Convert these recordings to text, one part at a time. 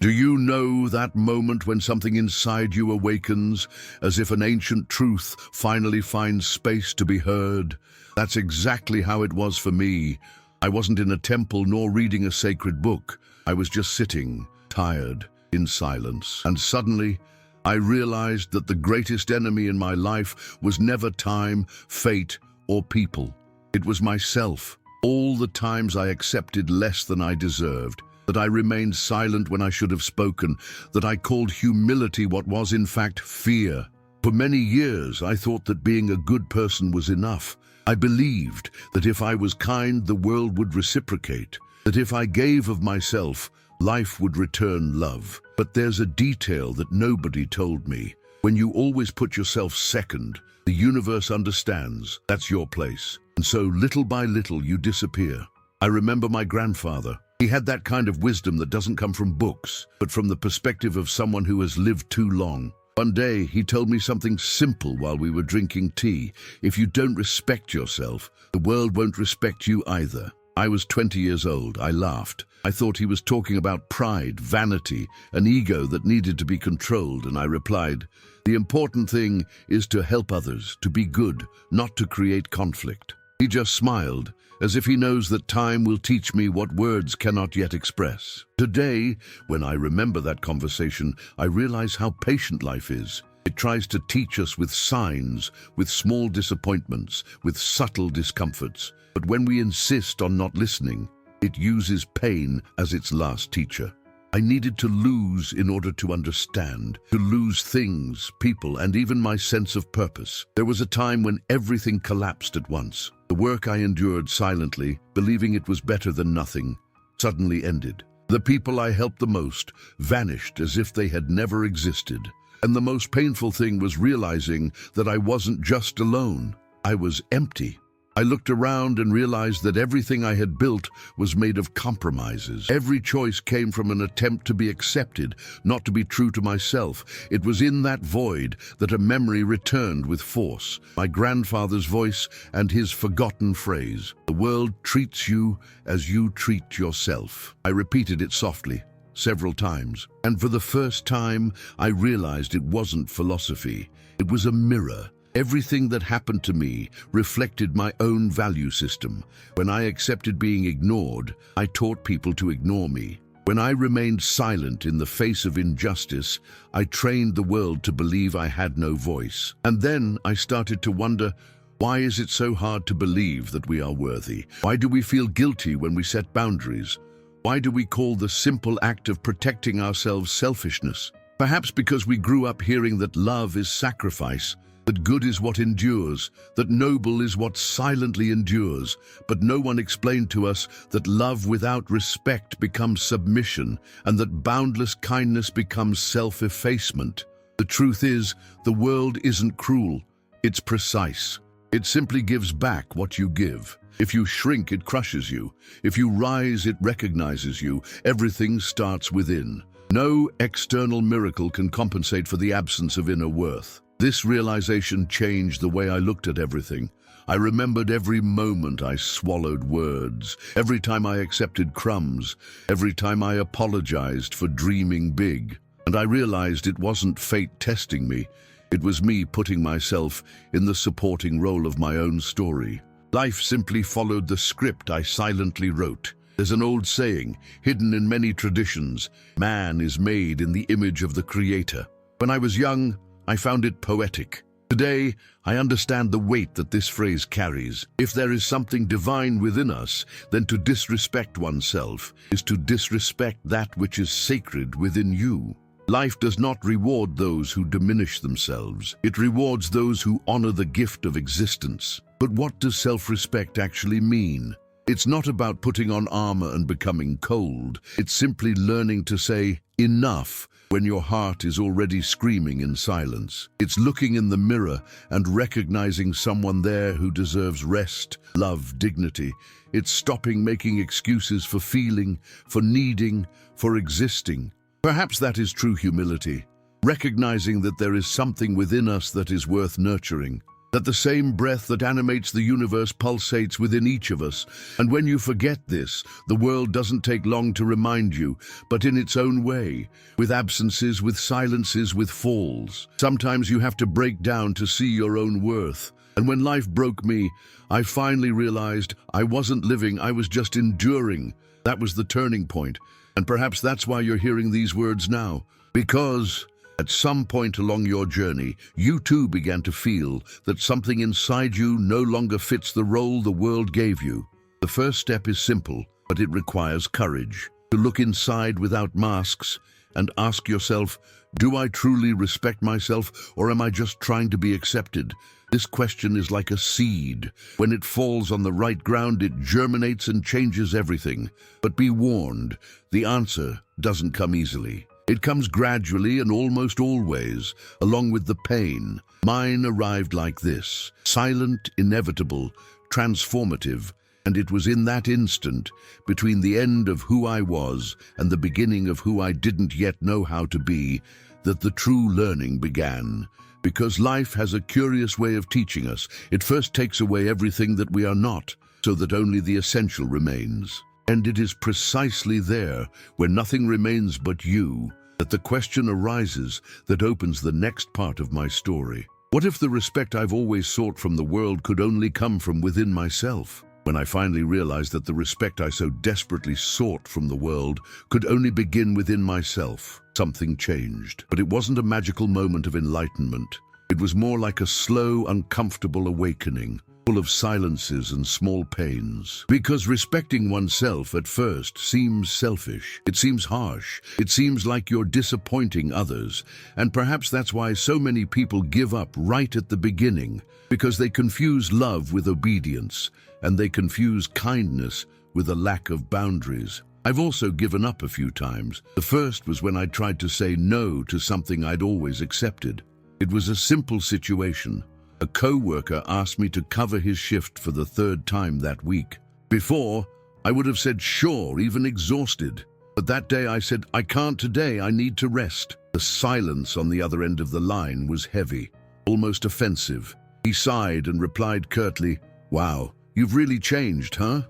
Do you know that moment when something inside you awakens, as if an ancient truth finally finds space to be heard? That's exactly how it was for me. I wasn't in a temple nor reading a sacred book. I was just sitting, tired, in silence. And suddenly, I realized that the greatest enemy in my life was never time, fate, or people. It was myself. All the times I accepted less than I deserved, that I remained silent when I should have spoken, that I called humility what was in fact fear. For many years, I thought that being a good person was enough. I believed that if I was kind, the world would reciprocate, that if I gave of myself, life would return love. But there's a detail that nobody told me. When you always put yourself second, the universe understands that's your place. And so little by little you disappear. I remember my grandfather. He had that kind of wisdom that doesn't come from books, but from the perspective of someone who has lived too long. One day, he told me something simple while we were drinking tea. If you don't respect yourself, the world won't respect you either. I was 20 years old. I laughed. I thought he was talking about pride, vanity, an ego that needed to be controlled, and I replied, "The important thing is to help others, to be good, not to create conflict." He just smiled, as if he knows that time will teach me what words cannot yet express. Today, when I remember that conversation, I realize how patient life is. It tries to teach us with signs, with small disappointments, with subtle discomforts. But when we insist on not listening, it uses pain as its last teacher. I needed to lose in order to understand, to lose things, people, and even my sense of purpose. There was a time when everything collapsed at once. The work I endured silently, believing it was better than nothing, suddenly ended. The people I helped the most vanished as if they had never existed. And the most painful thing was realizing that I wasn't just alone. I was empty. I looked around and realized that everything I had built was made of compromises. Every choice came from an attempt to be accepted, not to be true to myself. It was in that void that a memory returned with force. My grandfather's voice and his forgotten phrase, "The world treats you as you treat yourself." I repeated it softly, several times, and for the first time, I realized it wasn't philosophy. It was a mirror. Everything that happened to me reflected my own value system. When I accepted being ignored, I taught people to ignore me. When I remained silent in the face of injustice, I trained the world to believe I had no voice. And then I started to wonder, why is it so hard to believe that we are worthy? Why do we feel guilty when we set boundaries? Why do we call the simple act of protecting ourselves selfishness? Perhaps because we grew up hearing that love is sacrifice, that good is what endures, that noble is what silently endures, but no one explained to us that love without respect becomes submission, and that boundless kindness becomes self-effacement. The truth is, the world isn't cruel, it's precise. It simply gives back what you give. If you shrink, it crushes you. If you rise, it recognizes you. Everything starts within. No external miracle can compensate for the absence of inner worth. This realization changed the way I looked at everything. I remembered every moment I swallowed words, every time I accepted crumbs, every time I apologized for dreaming big. And I realized it wasn't fate testing me. It was me putting myself in the supporting role of my own story. Life simply followed the script I silently wrote. There's an old saying, hidden in many traditions, man is made in the image of the Creator. When I was young, I found it poetic. Today, I understand the weight that this phrase carries. If there is something divine within us, then to disrespect oneself is to disrespect that which is sacred within you. Life does not reward those who diminish themselves. It rewards those who honor the gift of existence. But what does self-respect actually mean? It's not about putting on armor and becoming cold. It's simply learning to say, enough, when your heart is already screaming in silence. It's looking in the mirror and recognizing someone there who deserves rest, love, dignity. It's stopping making excuses for feeling, for needing, for existing. Perhaps that is true humility, recognizing that there is something within us that is worth nurturing. that the same breath that animates the universe pulsates within each of us. And when you forget this, the world doesn't take long to remind you, but in its own way, with absences, with silences, with falls. Sometimes you have to break down to see your own worth. And when life broke me, I finally realized I wasn't living, I was just enduring. That was the turning point. And perhaps that's why you're hearing these words now. Because at some point along your journey, you too began to feel that something inside you no longer fits the role the world gave you. The first step is simple, but it requires courage. To look inside without masks and ask yourself, do I truly respect myself, or am I just trying to be accepted? This question is like a seed. When it falls on the right ground, it germinates and changes everything. But be warned, the answer doesn't come easily. It comes gradually and almost always, along with the pain. Mine arrived like this, silent, inevitable, transformative, and it was in that instant, between the end of who I was and the beginning of who I didn't yet know how to be, that the true learning began. Because life has a curious way of teaching us. It first takes away everything that we are not, so that only the essential remains. And it is precisely there, where nothing remains but you, that the question arises that opens the next part of my story. What if the respect I've always sought from the world could only come from within myself? When I finally realized that the respect I so desperately sought from the world could only begin within myself, something changed. But it wasn't a magical moment of enlightenment. It was more like a slow, uncomfortable awakening, full of silences and small pains. Because respecting oneself at first seems selfish. It seems harsh. It seems like you're disappointing others. And perhaps that's why so many people give up right at the beginning, because they confuse love with obedience, and they confuse kindness with a lack of boundaries. I've also given up a few times. The first was when I tried to say no to something I'd always accepted. It was a simple situation. A co-worker asked me to cover his shift for the third time that week. Before, I would have said sure, even exhausted. But that day I said, I can't today, I need to rest. The silence on the other end of the line was heavy, almost offensive. He sighed and replied curtly, "Wow, you've really changed, huh?"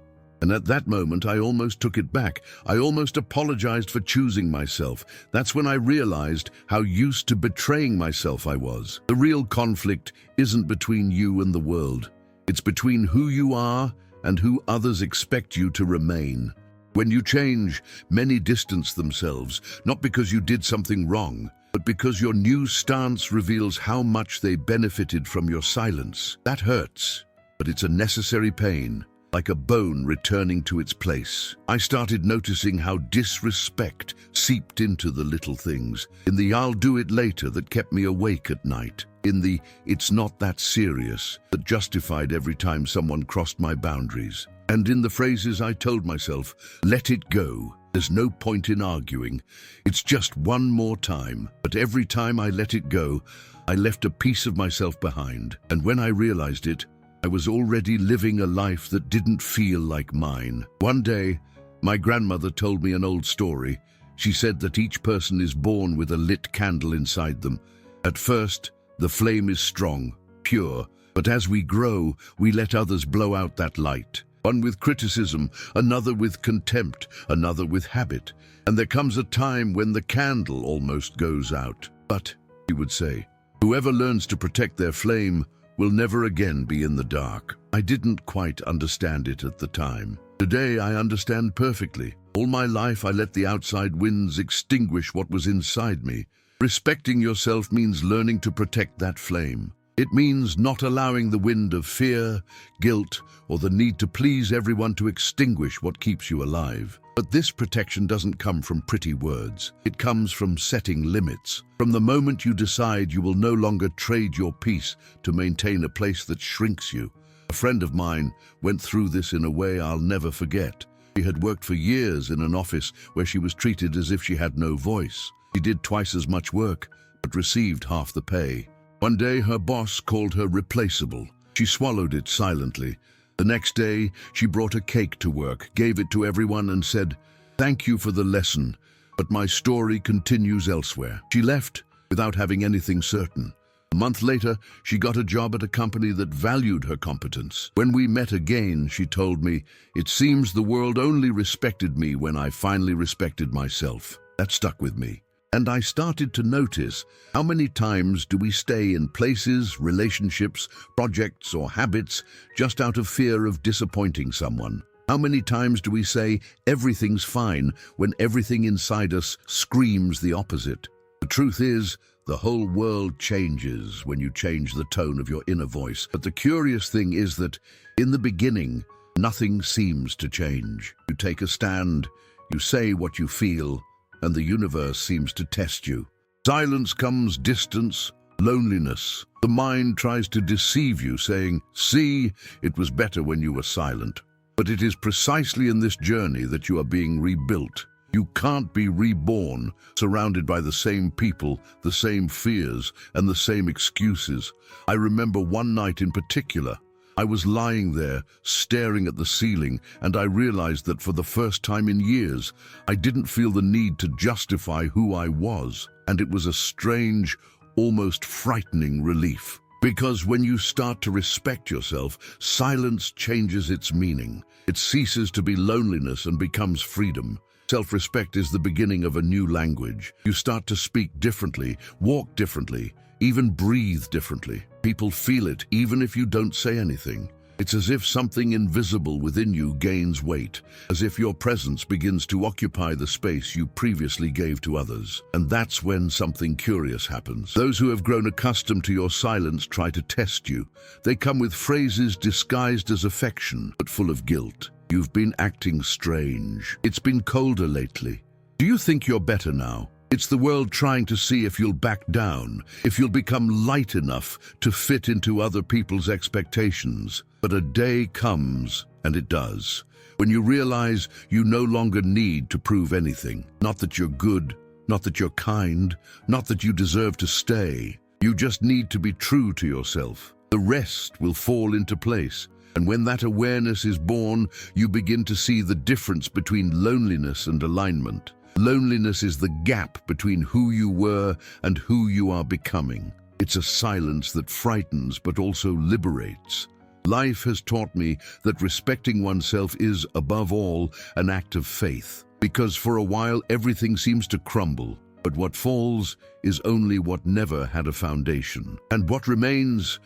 And at that moment, I almost took it back. I almost apologized for choosing myself. That's when I realized how used to betraying myself I was. The real conflict isn't between you and the world. It's between who you are and who others expect you to remain. When you change, many distance themselves, not because you did something wrong, but because your new stance reveals how much they benefited from your silence. That hurts, but it's a necessary pain. Like a bone returning to its place. I started noticing how disrespect seeped into the little things. In the "I'll do it later" that kept me awake at night. In the "it's not that serious" that justified every time someone crossed my boundaries. And in the phrases I told myself, "Let it go. There's no point in arguing. It's just one more time." But every time I let it go, I left a piece of myself behind. And when I realized it, I was already living a life that didn't feel like mine. One day, my grandmother told me an old story. She said that each person is born with a lit candle inside them. At first, the flame is strong, pure, but as we grow, we let others blow out that light. One with criticism, another with contempt, another with habit. And there comes a time when the candle almost goes out. But, he would say, whoever learns to protect their flame will never again be in the dark. I didn't quite understand it at the time. Today I understand perfectly. All my life I let the outside winds extinguish what was inside me. Respecting yourself means learning to protect that flame. It means not allowing the wind of fear, guilt, or the need to please everyone to extinguish what keeps you alive. But this protection doesn't come from pretty words. It comes from setting limits. From the moment you decide you will no longer trade your peace to maintain a place that shrinks you. A friend of mine went through this in a way I'll never forget. She had worked for years in an office where she was treated as if she had no voice. She did twice as much work, but received half the pay. One day her boss called her replaceable. She swallowed it silently. The next day, she brought a cake to work, gave it to everyone and said, "Thank you for the lesson, but my story continues elsewhere." She left without having anything certain. A month later, she got a job at a company that valued her competence. When we met again, she told me, "It seems the world only respected me when I finally respected myself." That stuck with me. And I started to notice, how many times do we stay in places, relationships, projects, or habits just out of fear of disappointing someone? How many times do we say everything's fine when everything inside us screams the opposite? The truth is, the whole world changes when you change the tone of your inner voice. But the curious thing is that, in the beginning, nothing seems to change. You take a stand, you say what you feel, and the universe seems to test you. Silence comes distance, loneliness. The mind tries to deceive you, saying, "See, it was better when you were silent." But it is precisely in this journey that you are being rebuilt. You can't be reborn, surrounded by the same people, the same fears, and the same excuses. I remember one night in particular. I was lying there, staring at the ceiling, and I realized that for the first time in years, I didn't feel the need to justify who I was. And it was a strange, almost frightening relief. Because when you start to respect yourself, silence changes its meaning. It ceases to be loneliness and becomes freedom. Self-respect is the beginning of a new language. You start to speak differently, walk differently, even breathe differently. People feel it even if you don't say anything. It's as if something invisible within you gains weight, as if your presence begins to occupy the space you previously gave to others. And that's when something curious happens. Those who have grown accustomed to your silence try to test you. They come with phrases disguised as affection, but full of guilt. "You've been acting strange. It's been colder lately. Do you think you're better now?" It's the world trying to see if you'll back down, if you'll become light enough to fit into other people's expectations. But a day comes, and it does, when you realize you no longer need to prove anything. Not that you're good, not that you're kind, not that you deserve to stay. You just need to be true to yourself. The rest will fall into place. And when that awareness is born, you begin to see the difference between loneliness and alignment. Loneliness is the gap between who you were and who you are becoming. It's a silence that frightens but also liberates. Life has taught me that respecting oneself is, above all, an act of faith. Because for a while everything seems to crumble, but what falls is only what never had a foundation. And what remains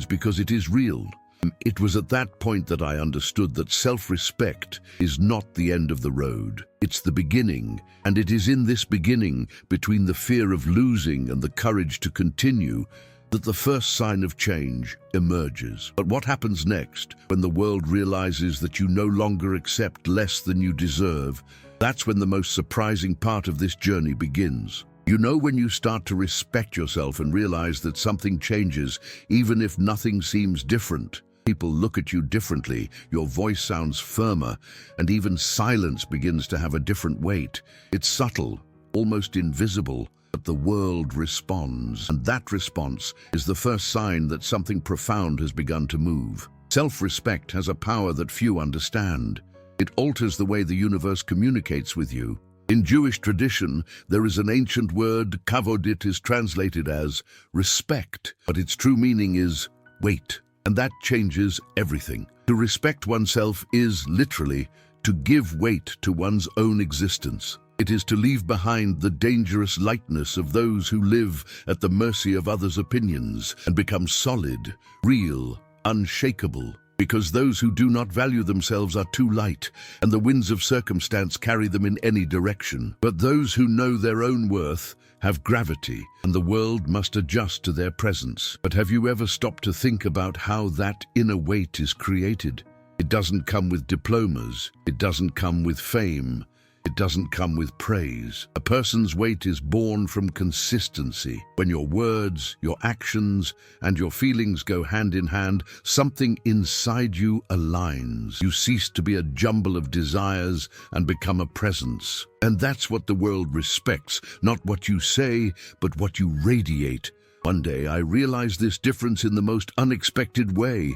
because it is real. It was at that point that I understood that self-respect is not the end of the road. It's the beginning, and it is in this beginning, between the fear of losing and the courage to continue, that the first sign of change emerges. But what happens next, when the world realizes that you no longer accept less than you deserve? That's when the most surprising part of this journey begins. You know, when you start to respect yourself and realize that something changes, even if nothing seems different. People look at you differently, your voice sounds firmer, and even silence begins to have a different weight. It's subtle, almost invisible, but the world responds. And that response is the first sign that something profound has begun to move. Self-respect has a power that few understand. It alters the way the universe communicates with you. In Jewish tradition, there is an ancient word, kavod. It is translated as respect, but its true meaning is wait. And that changes everything. To respect oneself is, literally, to give weight to one's own existence. It is to leave behind the dangerous lightness of those who live at the mercy of others' opinions and become solid, real, unshakable. Because those who do not value themselves are too light, and the winds of circumstance carry them in any direction. But those who know their own worth have gravity, and the world must adjust to their presence. But have you ever stopped to think about how that inner weight is created? It doesn't come with diplomas. It doesn't come with fame. It doesn't come with praise. A person's weight is born from consistency. When your words, your actions, and your feelings go hand in hand, something inside you aligns. You cease to be a jumble of desires and become a presence. And that's what the world respects, not what you say, but what you radiate. One day I realized this difference in the most unexpected way.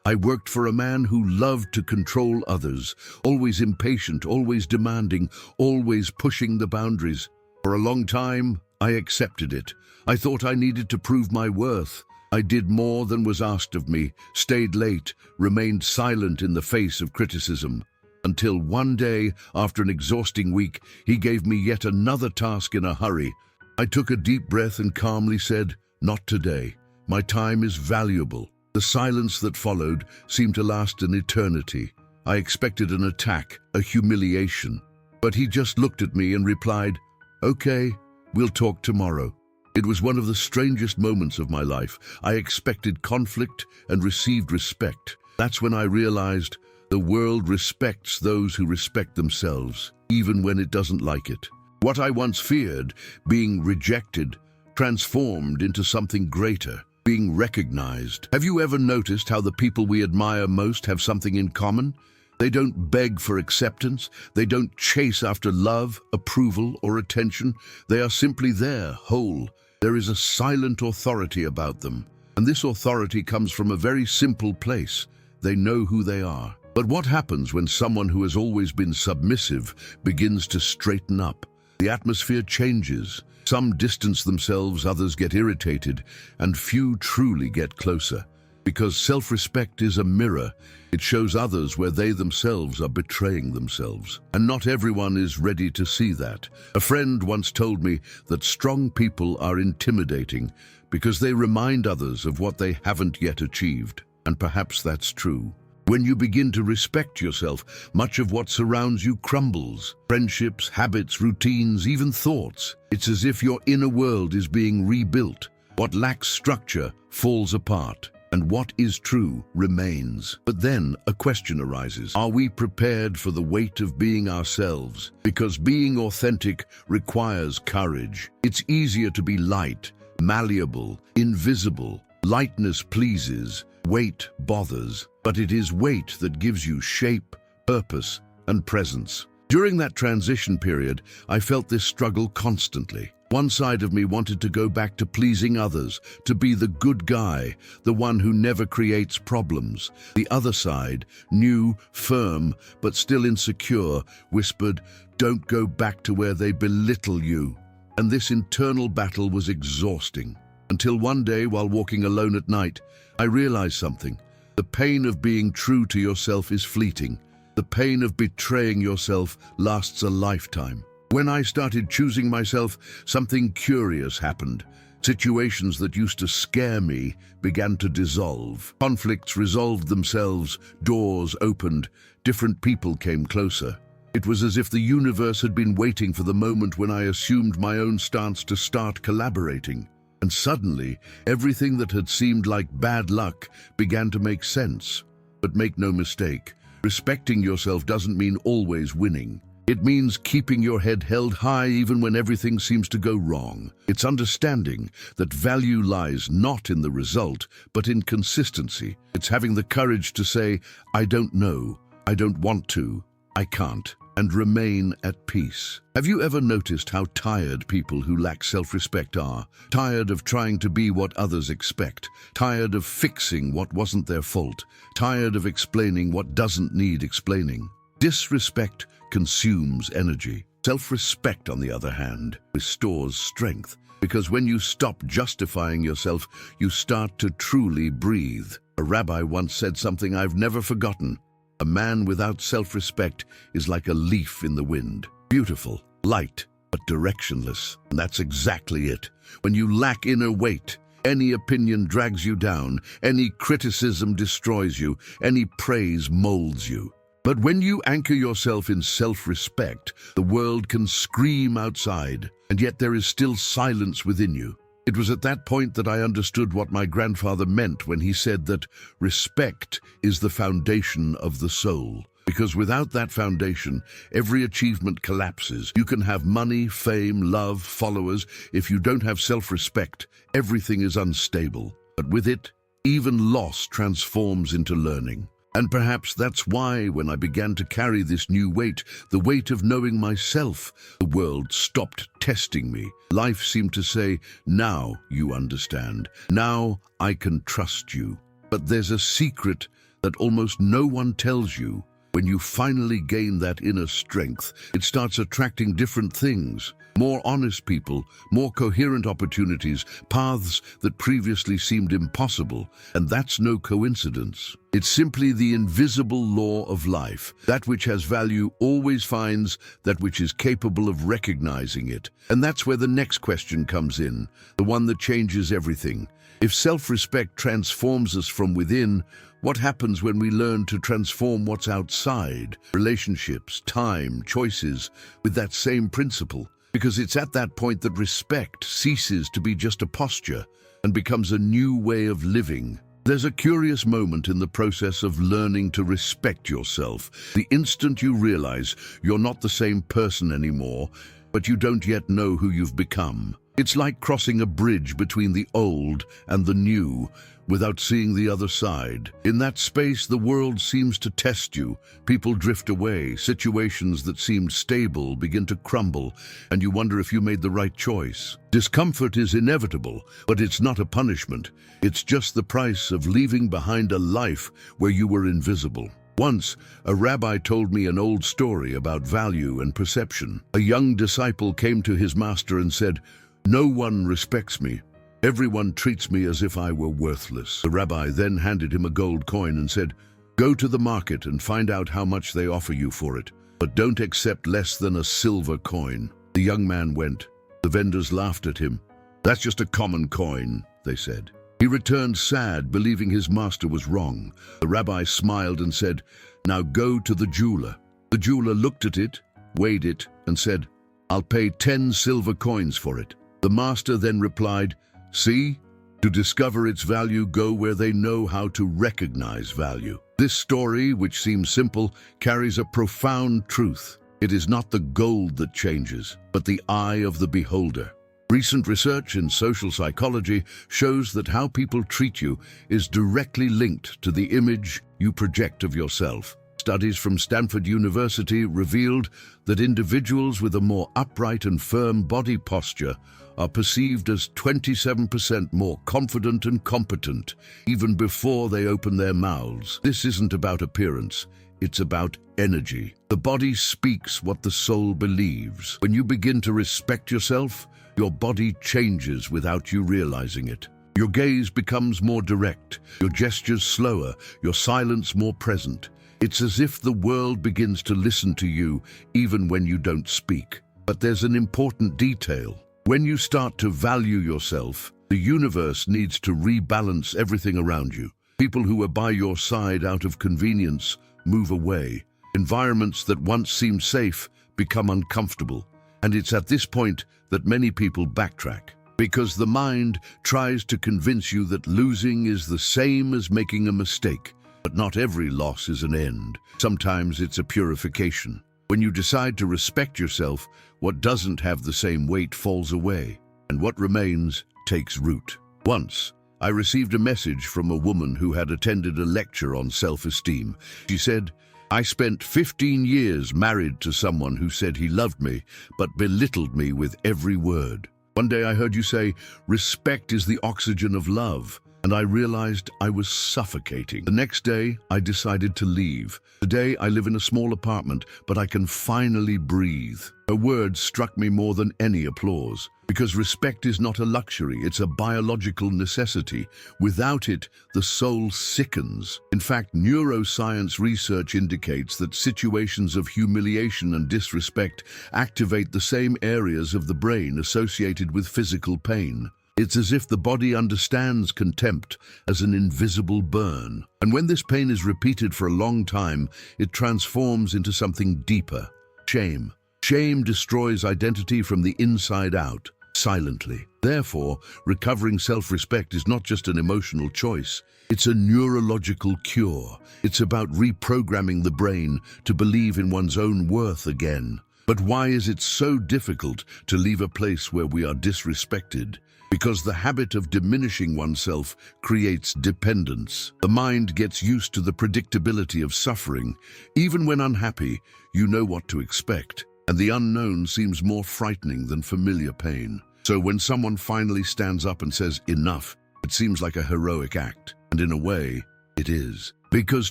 I worked for a man who loved to control others, always impatient, always demanding, always pushing the boundaries. For a long time, I accepted it. I thought I needed to prove my worth. I did more than was asked of me, stayed late, remained silent in the face of criticism. Until one day, after an exhausting week, he gave me yet another task in a hurry. I took a deep breath and calmly said, "Not today. My time is valuable." The silence that followed seemed to last an eternity. I expected an attack, a humiliation. But he just looked at me and replied, "Okay, we'll talk tomorrow." It was one of the strangest moments of my life. I expected conflict and received respect. That's when I realized the world respects those who respect themselves, even when it doesn't like it. What I once feared, being rejected, transformed into something greater, being recognized. Have you ever noticed how the people we admire most have something in common? They don't beg for acceptance. They don't chase after love, approval, or attention. They are simply there, whole. There is a silent authority about them. And this authority comes from a very simple place. They know who they are. But what happens when someone who has always been submissive begins to straighten up? The atmosphere changes. Some distance themselves, others get irritated, and few truly get closer. Because self-respect is a mirror. It shows others where they themselves are betraying themselves. And not everyone is ready to see that. A friend once told me that strong people are intimidating because they remind others of what they haven't yet achieved. And perhaps that's true. When you begin to respect yourself, much of what surrounds you crumbles. Friendships, habits, routines, even thoughts. It's as if your inner world is being rebuilt. What lacks structure falls apart. And what is true remains. But then a question arises. Are we prepared for the weight of being ourselves? Because being authentic requires courage. It's easier to be light, malleable, invisible. Lightness pleases, weight bothers. But it is weight that gives you shape, purpose, and presence. During that transition period, I felt this struggle constantly. One side of me wanted to go back to pleasing others, to be the good guy, the one who never creates problems. The other side, new, firm, but still insecure, whispered, "Don't go back to where they belittle you." And this internal battle was exhausting. Until one day, while walking alone at night, I realized something. The pain of being true to yourself is fleeting. The pain of betraying yourself lasts a lifetime. When I started choosing myself, something curious happened. Situations that used to scare me began to dissolve. Conflicts resolved themselves, doors opened, different people came closer. It was as if the universe had been waiting for the moment when I assumed my own stance to start collaborating. And suddenly, everything that had seemed like bad luck began to make sense. But make no mistake, respecting yourself doesn't mean always winning. It means keeping your head held high even when everything seems to go wrong. It's understanding that value lies not in the result, but in consistency. It's having the courage to say, "I don't know, I don't want to, I can't," and remain at peace. Have you ever noticed how tired people who lack self-respect are? Tired of trying to be what others expect, tired of fixing what wasn't their fault, tired of explaining what doesn't need explaining. Disrespect consumes energy. Self-respect, on the other hand, restores strength, because when you stop justifying yourself, you start to truly breathe. A rabbi once said something I've never forgotten. A man without self-respect is like a leaf in the wind. Beautiful, light, but directionless. And that's exactly it. When you lack inner weight, any opinion drags you down, any criticism destroys you, any praise molds you. But when you anchor yourself in self-respect, the world can scream outside, and yet there is still silence within you. It was at that point that I understood what my grandfather meant when he said that respect is the foundation of the soul. Because without that foundation, every achievement collapses. You can have money, fame, love, followers. If you don't have self-respect, everything is unstable. But with it, even loss transforms into learning. And perhaps that's why, when I began to carry this new weight, the weight of knowing myself, the world stopped testing me. Life seemed to say, "Now you understand. Now I can trust you." But there's a secret that almost no one tells you. When you finally gain that inner strength, it starts attracting different things. More honest people, more coherent opportunities, paths that previously seemed impossible. And that's no coincidence. It's simply the invisible law of life. That which has value always finds that which is capable of recognizing it. And that's where the next question comes in, the one that changes everything. If self-respect transforms us from within, what happens when we learn to transform what's outside? Relationships, time, choices, with that same principle. Because it's at that point that respect ceases to be just a posture and becomes a new way of living. There's a curious moment in the process of learning to respect yourself. The instant you realize you're not the same person anymore, but you don't yet know who you've become. It's like crossing a bridge between the old and the new without seeing the other side. In that space, the world seems to test you. People drift away, situations that seemed stable begin to crumble, and you wonder if you made the right choice. Discomfort is inevitable, but it's not a punishment. It's just the price of leaving behind a life where you were invisible. Once, a rabbi told me an old story about value and perception. A young disciple came to his master and said, "No one respects me. Everyone treats me as if I were worthless." The rabbi then handed him a gold coin and said, "Go to the market and find out how much they offer you for it, but don't accept less than a silver coin." The young man went. The vendors laughed at him. "That's just a common coin," they said. He returned sad, believing his master was wrong. The rabbi smiled and said, "Now go to the jeweler." The jeweler looked at it, weighed it, and said, "I'll pay 10 silver coins for it." The master then replied, "See, to discover its value, go where they know how to recognize value." This story, which seems simple, carries a profound truth. It is not the gold that changes, but the eye of the beholder. Recent research in social psychology shows that how people treat you is directly linked to the image you project of yourself. Studies from Stanford University revealed that individuals with a more upright and firm body posture are perceived as 27% more confident and competent, even before they open their mouths. This isn't about appearance, it's about energy. The body speaks what the soul believes. When you begin to respect yourself, your body changes without you realizing it. Your gaze becomes more direct, your gestures slower, your silence more present. It's as if the world begins to listen to you even when you don't speak. But there's an important detail. When you start to value yourself, the universe needs to rebalance everything around you. People who were by your side out of convenience move away. Environments that once seemed safe become uncomfortable. And it's at this point that many people backtrack. Because the mind tries to convince you that losing is the same as making a mistake. But not every loss is an end. Sometimes it's a purification. When you decide to respect yourself, what doesn't have the same weight falls away, and what remains takes root. Once, I received a message from a woman who had attended a lecture on self-esteem. She said, "I spent 15 years married to someone who said he loved me, but belittled me with every word. One day I heard you say, 'Respect is the oxygen of love.' And I realized I was suffocating. The next day, I decided to leave. Today, I live in a small apartment, but I can finally breathe." Her words struck me more than any applause, because respect is not a luxury, it's a biological necessity. Without it, the soul sickens. In fact, neuroscience research indicates that situations of humiliation and disrespect activate the same areas of the brain associated with physical pain. It's as if the body understands contempt as an invisible burn. And when this pain is repeated for a long time, it transforms into something deeper: shame. Shame destroys identity from the inside out, silently. Therefore, recovering self-respect is not just an emotional choice, it's a neurological cure. It's about reprogramming the brain to believe in one's own worth again. But why is it so difficult to leave a place where we are disrespected? Because the habit of diminishing oneself creates dependence. The mind gets used to the predictability of suffering. Even when unhappy, you know what to expect, and the unknown seems more frightening than familiar pain. So when someone finally stands up and says, "Enough," it seems like a heroic act, and in a way, it is. Because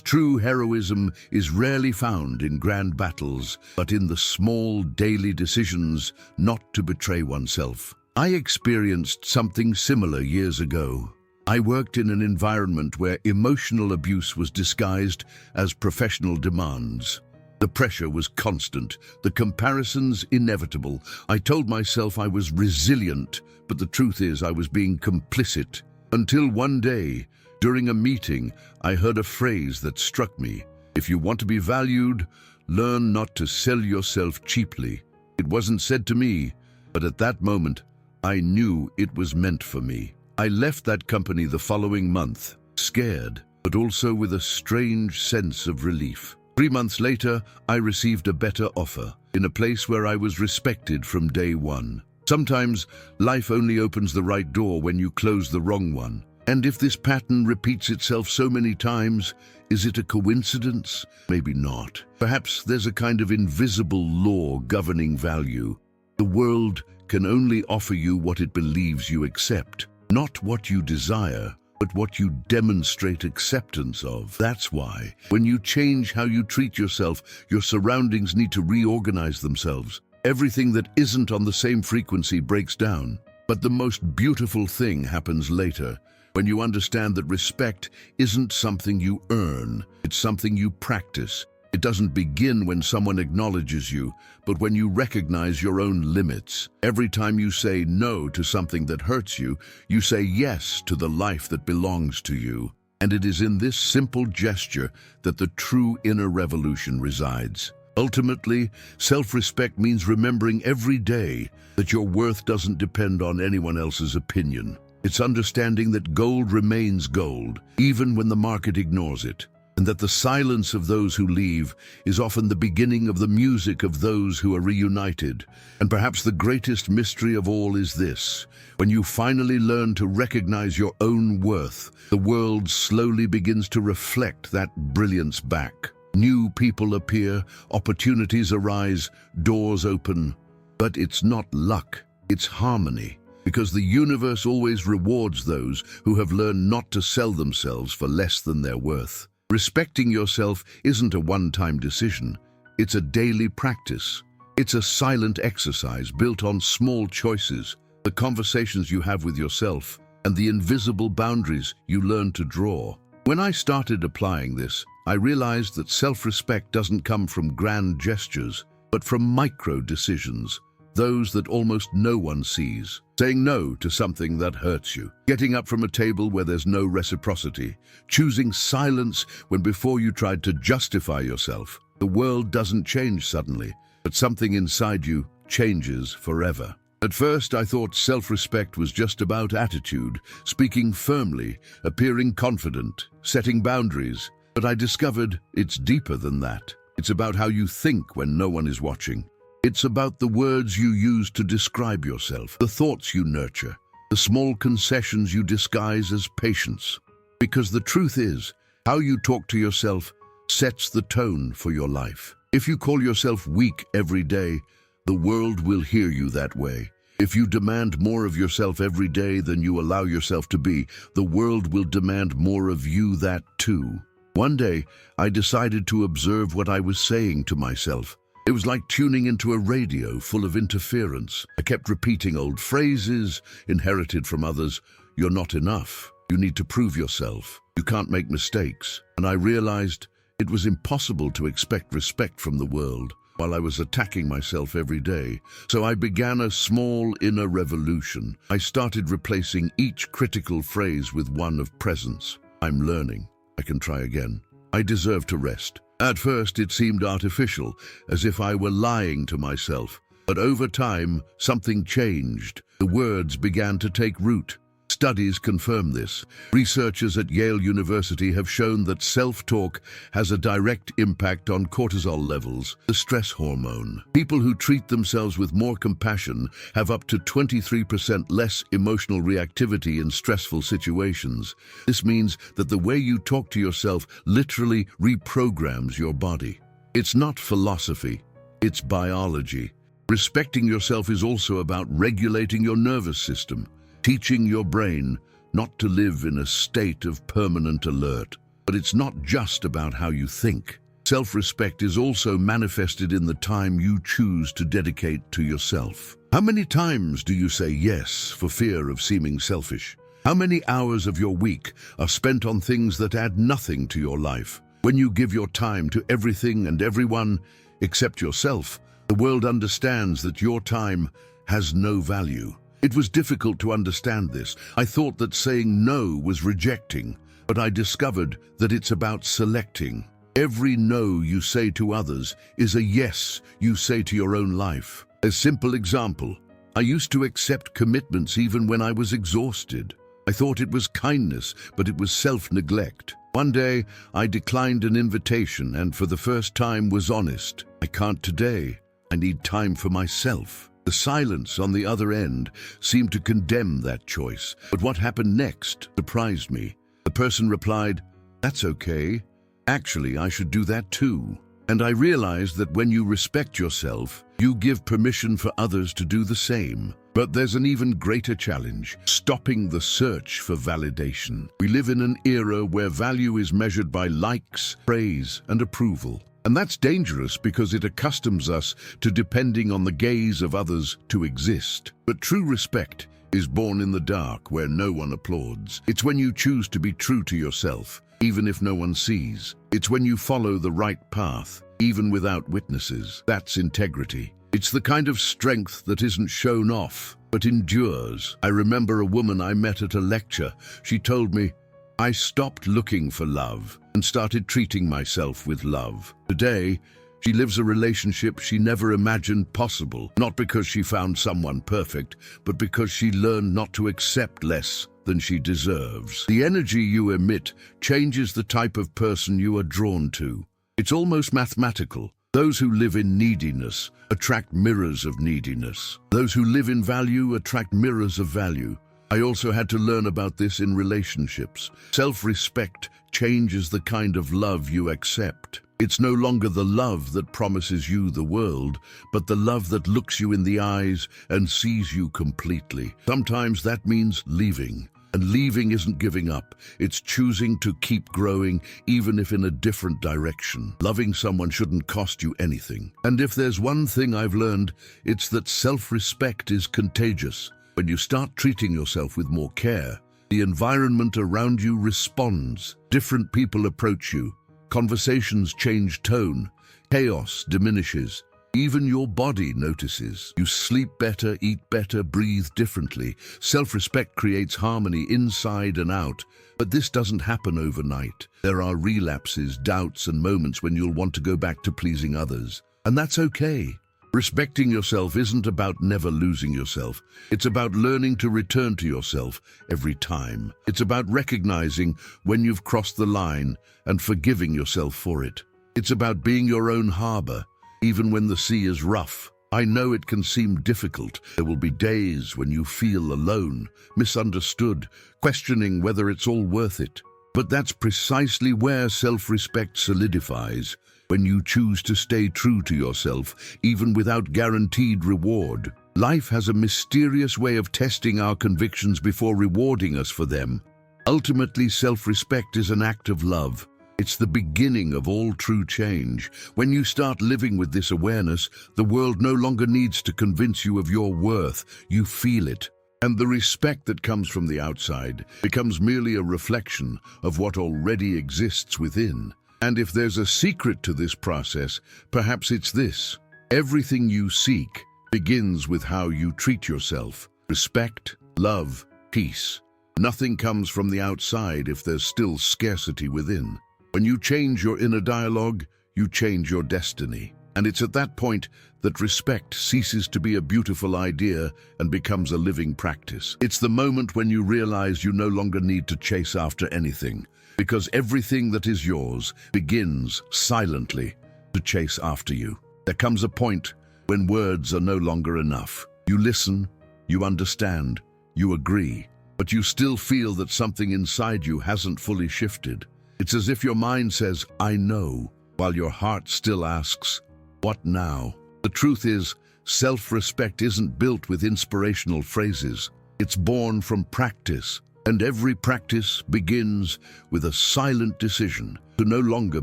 true heroism is rarely found in grand battles, but in the small daily decisions not to betray oneself. I experienced something similar years ago. I worked in an environment where emotional abuse was disguised as professional demands. The pressure was constant, the comparisons inevitable. I told myself I was resilient, but the truth is I was being complicit. Until one day, during a meeting, I heard a phrase that struck me. If you want to be valued, learn not to sell yourself cheaply. It wasn't said to me, but at that moment, I knew it was meant for me. I left that company the following month, scared, but also with a strange sense of relief. 3 months later, I received a better offer, in a place where I was respected from day one. Sometimes, life only opens the right door when you close the wrong one. And if this pattern repeats itself so many times, is it a coincidence? Maybe not. Perhaps there's a kind of invisible law governing value. The world can only offer you what it believes you accept, not what you desire, but what you demonstrate acceptance of. That's why, when you change how you treat yourself, your surroundings need to reorganize themselves. Everything that isn't on the same frequency breaks down. But the most beautiful thing happens later, when you understand that respect isn't something you earn, it's something you practice. It doesn't begin when someone acknowledges you, but when you recognize your own limits. Every time you say no to something that hurts you, you say yes to the life that belongs to you. And it is in this simple gesture that the true inner revolution resides. Ultimately, self-respect means remembering every day that your worth doesn't depend on anyone else's opinion. It's understanding that gold remains gold, even when the market ignores it. And that the silence of those who leave is often the beginning of the music of those who are reunited. And perhaps the greatest mystery of all is this: when you finally learn to recognize your own worth, the world slowly begins to reflect that brilliance back. New people appear, opportunities arise, doors open. But it's not luck, it's harmony. Because the universe always rewards those who have learned not to sell themselves for less than their worth. Respecting yourself isn't a one-time decision. It's a daily practice. It's a silent exercise built on small choices, the conversations you have with yourself, and the invisible boundaries you learn to draw. When I started applying this, I realized that self-respect doesn't come from grand gestures, but from micro decisions, those that almost no one sees. Saying no to something that hurts you, getting up from a table where there's no reciprocity, choosing silence when before you tried to justify yourself. The world doesn't change suddenly, but something inside you changes forever. At first, I thought self-respect was just about attitude, speaking firmly, appearing confident, setting boundaries. But I discovered it's deeper than that. It's about how you think when no one is watching. It's about the words you use to describe yourself, the thoughts you nurture, the small concessions you disguise as patience. Because the truth is, how you talk to yourself sets the tone for your life. If you call yourself weak every day, the world will hear you that way. If you demand more of yourself every day than you allow yourself to be, the world will demand more of you that too. One day, I decided to observe what I was saying to myself. It was like tuning into a radio full of interference. I kept repeating old phrases inherited from others. You're not enough. You need to prove yourself. You can't make mistakes. And I realized it was impossible to expect respect from the world while I was attacking myself every day. So I began a small inner revolution. I started replacing each critical phrase with one of presence. I'm learning. I can try again. I deserve to rest. At first, it seemed artificial, as if I were lying to myself. But over time, something changed. The words began to take root. Studies confirm this. Researchers at Yale University have shown that self-talk has a direct impact on cortisol levels, the stress hormone. People who treat themselves with more compassion have up to 23% less emotional reactivity in stressful situations. This means that the way you talk to yourself literally reprograms your body. It's not philosophy, it's biology. Respecting yourself is also about regulating your nervous system, teaching your brain not to live in a state of permanent alert. But it's not just about how you think. Self-respect is also manifested in the time you choose to dedicate to yourself. How many times do you say yes for fear of seeming selfish? How many hours of your week are spent on things that add nothing to your life? When you give your time to everything and everyone except yourself, the world understands that your time has no value. It was difficult to understand this. I thought that saying no was rejecting, but I discovered that it's about selecting. Every no you say to others is a yes you say to your own life. A simple example: I used to accept commitments even when I was exhausted. I thought it was kindness, but it was self-neglect. One day, I declined an invitation and for the first time was honest. I can't today. I need time for myself. The silence on the other end seemed to condemn that choice. But what happened next surprised me. The person replied, "That's okay. Actually, I should do that too." And I realized that when you respect yourself, you give permission for others to do the same. But there's an even greater challenge: stopping the search for validation. We live in an era where value is measured by likes, praise, and approval. And that's dangerous because it accustoms us to depending on the gaze of others to exist. But true respect is born in the dark where no one applauds. It's when you choose to be true to yourself, even if no one sees. It's when you follow the right path, even without witnesses. That's integrity. It's the kind of strength that isn't shown off, but endures. I remember a woman I met at a lecture. She told me, "I stopped looking for love and started treating myself with love." Today, she lives a relationship she never imagined possible, not because she found someone perfect, but because she learned not to accept less than she deserves. The energy you emit changes the type of person you are drawn to. It's almost mathematical. Those who live in neediness attract mirrors of neediness. Those who live in value attract mirrors of value. I also had to learn about this in relationships. Self-respect changes the kind of love you accept. It's no longer the love that promises you the world, but the love that looks you in the eyes and sees you completely. Sometimes that means leaving. And leaving isn't giving up. It's choosing to keep growing, even if in a different direction. Loving someone shouldn't cost you anything. And if there's one thing I've learned, it's that self-respect is contagious. When you start treating yourself with more care, the environment around you responds. Different people approach you. Conversations change tone. Chaos diminishes. Even your body notices. You sleep better, eat better, breathe differently. Self-respect creates harmony inside and out. But this doesn't happen overnight. There are relapses, doubts, and moments when you'll want to go back to pleasing others. And that's okay. Respecting yourself isn't about never losing yourself. It's about learning to return to yourself every time. It's about recognizing when you've crossed the line and forgiving yourself for it. It's about being your own harbor, even when the sea is rough. I know it can seem difficult. There will be days when you feel alone, misunderstood, questioning whether it's all worth it. But that's precisely where self-respect solidifies, when you choose to stay true to yourself, even without guaranteed reward. Life has a mysterious way of testing our convictions before rewarding us for them. Ultimately, self-respect is an act of love. It's the beginning of all true change. When you start living with this awareness, the world no longer needs to convince you of your worth. You feel it. And the respect that comes from the outside becomes merely a reflection of what already exists within. And if there's a secret to this process, perhaps it's this: everything you seek begins with how you treat yourself. Respect, love, peace. Nothing comes from the outside if there's still scarcity within. When you change your inner dialogue, you change your destiny. And it's at that point that respect ceases to be a beautiful idea and becomes a living practice. It's the moment when you realize you no longer need to chase after anything, because everything that is yours begins silently to chase after you. There comes a point when words are no longer enough. You listen, you understand, you agree, but you still feel that something inside you hasn't fully shifted. It's as if your mind says, "I know," while your heart still asks, "What now?" The truth is, self-respect isn't built with inspirational phrases. It's born from practice. And every practice begins with a silent decision to no longer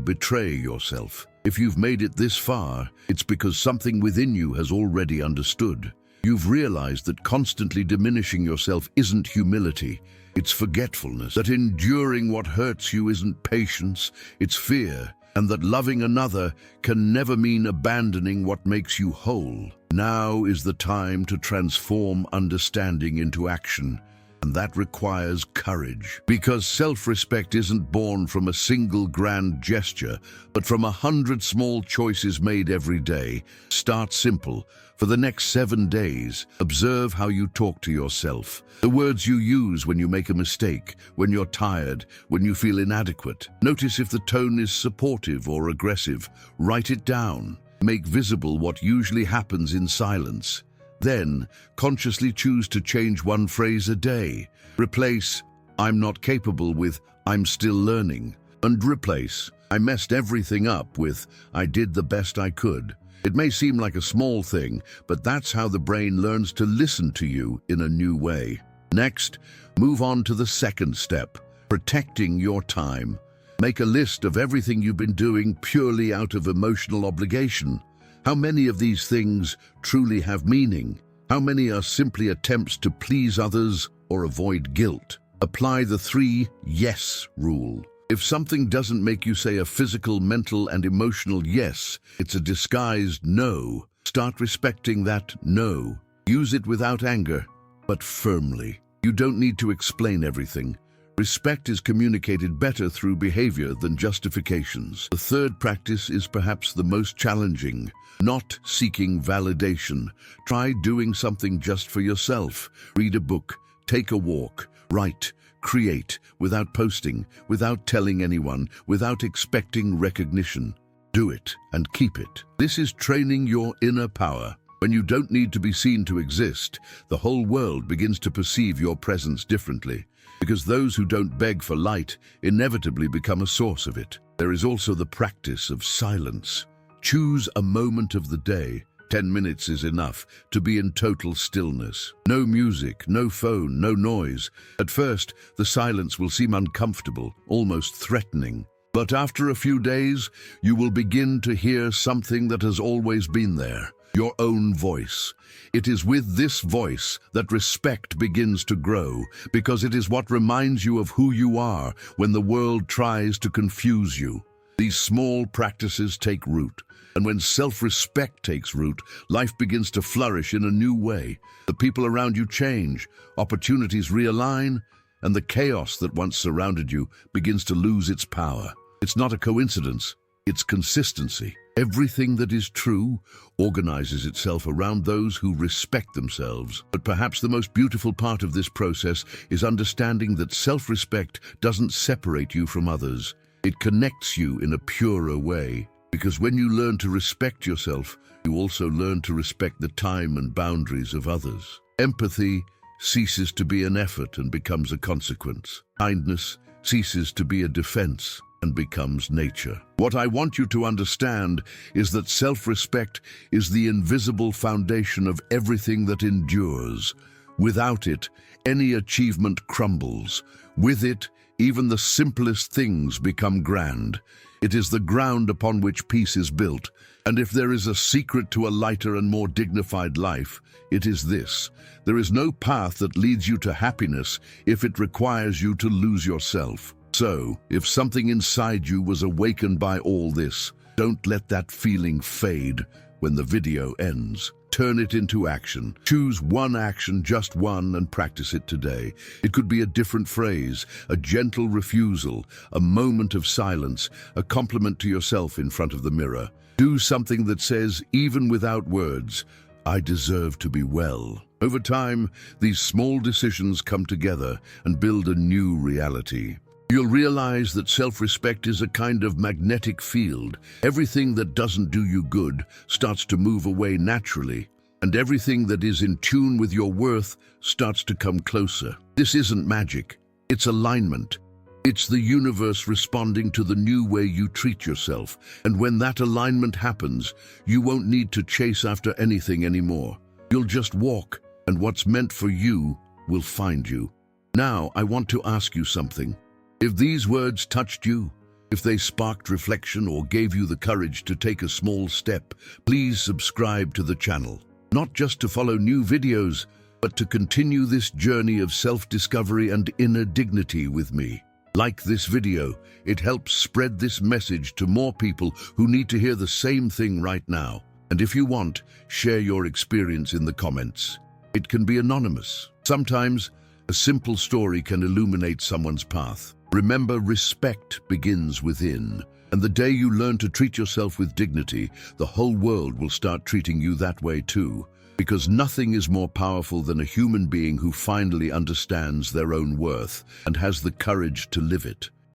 betray yourself. If you've made it this far, it's because something within you has already understood. You've realized that constantly diminishing yourself isn't humility, it's forgetfulness. That enduring what hurts you isn't patience, it's fear. And that loving another can never mean abandoning what makes you whole. Now is the time to transform understanding into action. And that requires courage. Because self-respect isn't born from a single grand gesture, but from 100 small choices made every day. Start simple. For the next 7 days, observe how you talk to yourself. The words you use when you make a mistake, when you're tired, when you feel inadequate. Notice if the tone is supportive or aggressive. Write it down. Make visible what usually happens in silence. Then, consciously choose to change one phrase a day. Replace, "I'm not capable" with, "I'm still learning." And replace, "I messed everything up" with, "I did the best I could." It may seem like a small thing, but that's how the brain learns to listen to you in a new way. Next, move on to the second step, protecting your time. Make a list of everything you've been doing purely out of emotional obligation. How many of these things truly have meaning? How many are simply attempts to please others or avoid guilt? Apply the 3 yes rule. If something doesn't make you say a physical, mental, and emotional yes, it's a disguised no. Start respecting that no. Use it without anger, but firmly. You don't need to explain everything. Respect is communicated better through behavior than justifications. The third practice is perhaps the most challenging. Not seeking validation. Try doing something just for yourself. Read a book, take a walk, write, create, without posting, without telling anyone, without expecting recognition. Do it and keep it. This is training your inner power. When you don't need to be seen to exist, the whole world begins to perceive your presence differently. Because those who don't beg for light inevitably become a source of it. There is also the practice of silence. Choose a moment of the day. 10 minutes is enough to be in total stillness. No music, no phone, no noise. At first, the silence will seem uncomfortable, almost threatening. But after a few days, you will begin to hear something that has always been there. Your own voice. It is with this voice that respect begins to grow, because it is what reminds you of who you are when the world tries to confuse you. These small practices take root. And when self-respect takes root, life begins to flourish in a new way. The people around you change, opportunities realign, and the chaos that once surrounded you begins to lose its power. It's not a coincidence, it's consistency. Everything that is true organizes itself around those who respect themselves. But perhaps the most beautiful part of this process is understanding that self-respect doesn't separate you from others. It connects you in a purer way. Because when you learn to respect yourself, you also learn to respect the time and boundaries of others. Empathy ceases to be an effort and becomes a consequence. Kindness ceases to be a defense and becomes nature. What I want you to understand is that self-respect is the invisible foundation of everything that endures. Without it, any achievement crumbles. With it, even the simplest things become grand. It is the ground upon which peace is built, and if there is a secret to a lighter and more dignified life, it is this. There is no path that leads you to happiness if it requires you to lose yourself. So, if something inside you was awakened by all this, don't let that feeling fade when the video ends. Turn it into action. Choose one action, just one, and practice it today. It could be a different phrase, a gentle refusal, a moment of silence, a compliment to yourself in front of the mirror. Do something that says, even without words, "I deserve to be well." Over time, these small decisions come together and build a new reality. You'll realize that self-respect is a kind of magnetic field. Everything that doesn't do you good starts to move away naturally, and everything that is in tune with your worth starts to come closer. This isn't magic, it's alignment. It's the universe responding to the new way you treat yourself, and when that alignment happens, you won't need to chase after anything anymore. You'll just walk, and what's meant for you will find you. Now, I want to ask you something. If these words touched you, if they sparked reflection or gave you the courage to take a small step, please subscribe to the channel. Not just to follow new videos, but to continue this journey of self-discovery and inner dignity with me. Like this video, it helps spread this message to more people who need to hear the same thing right now. And if you want, share your experience in the comments. It can be anonymous. Sometimes, a simple story can illuminate someone's path. Remember, respect begins within. And the day you learn to treat yourself with dignity, the whole world will start treating you that way too. Because nothing is more powerful than a human being who finally understands their own worth and has the courage to live it.